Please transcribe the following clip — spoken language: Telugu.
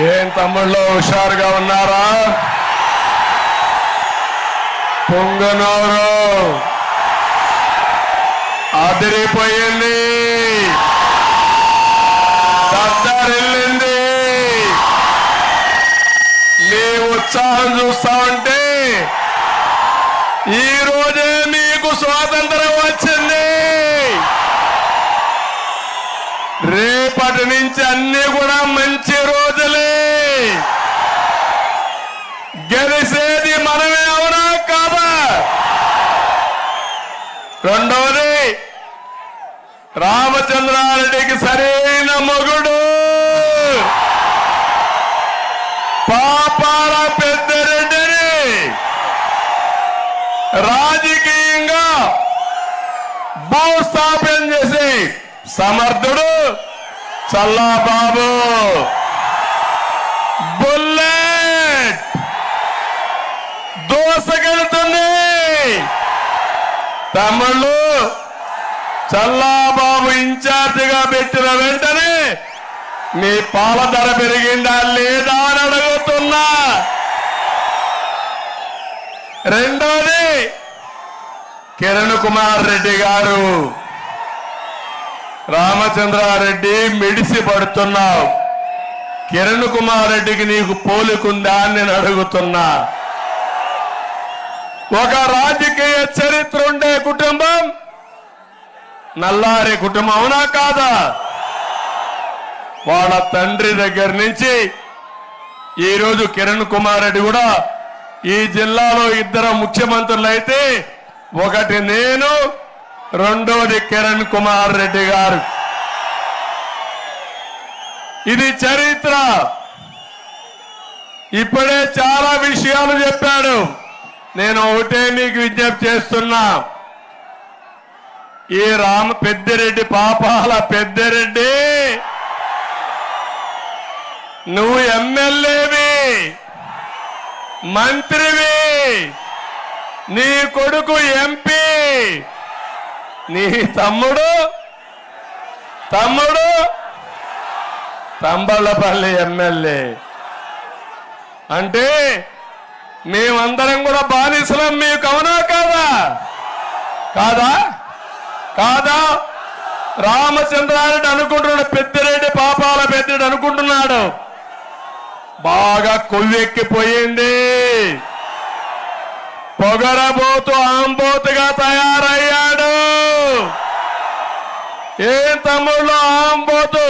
ఏం తమ్ముళ్ళు హుషారుగా ఉన్నారా? పొంగనూరు అదిరిపోయింది, దద్దరిల్లింది. మీ ఉత్సాహం చూస్తా ఉంటే ఈ రోజే మీకు స్వాతంత్రం వచ్చింది. రేపటి నుంచి అన్ని కూడా మంచి రోజులే. గెలిసేది మనమే, అవునా కాదా? రెండోది, రామచంద్రారెడ్డికి సరైన మొగుడు పాపాల పెద్దిరెడ్డిని రాజకీయంగా భూస్థాపన చేసి సమర్థుడు చల్లాబాబు. బుల్లెట్ దోసకెళ్తుంది. తమ్ముళ్ళు, చల్లాబాబు ఇన్ఛార్జిగా పెట్టిన వెంటనే మీ పాల ధర పెరిగిందా లేదా అని అడుగుతున్నా. రెండోది, కిరణ్ కుమార్ రెడ్డి గారు, రామచంద్రారెడ్డి మిడిసి పడుతున్నావు. కిరణ్ కుమార్ రెడ్డికి నీకు పోలికుందా అని నేను అడుగుతున్నా. ఒక రాజకీయ చరిత్ర ఉండే కుటుంబం నల్లారి కుటుంబం, అవునా కాదా? వాళ్ళ తండ్రి దగ్గర నుంచి ఈరోజు కిరణ్ కుమార్ రెడ్డి కూడా ఈ జిల్లాలో ఇద్దరు ముఖ్యమంత్రులు అయితే, ఒకటి నేను, రెండోది కిరణ్ కుమార్ రెడ్డి గారు. ఇది చరిత్ర. ఇప్పుడే చాలా విషయాలు చెప్పాడు. నేను ఒకటే మీకు విజ్ఞప్తి చేస్తున్నా. ఈ పెద్దిరెడ్డి, పాపాల పెద్దిరెడ్డి, నువ్వు ఎమ్మెల్యేవి, మంత్రివి, నీ కొడుకు ఎంపీ, నీ తమ్ముడు తంబళ్ళపల్లి ఎమ్మెల్యే. అంటే మేమందరం కూడా బానిసలం మీకు, అవునా కాదా? కాదా కాదా? రామచంద్రారెడ్డి అనుకుంటున్నాడు, పెద్దిరెడ్డి పాపాల పెద్దిరెడ్డి అనుకుంటున్నాడు. బాగా కొవ్వెక్కిపోయింది. పొగరబోతు ఆంబోతుగా తయారయ్యాడు. ఏం తమ్ముళ్ళు, ఆంబోతు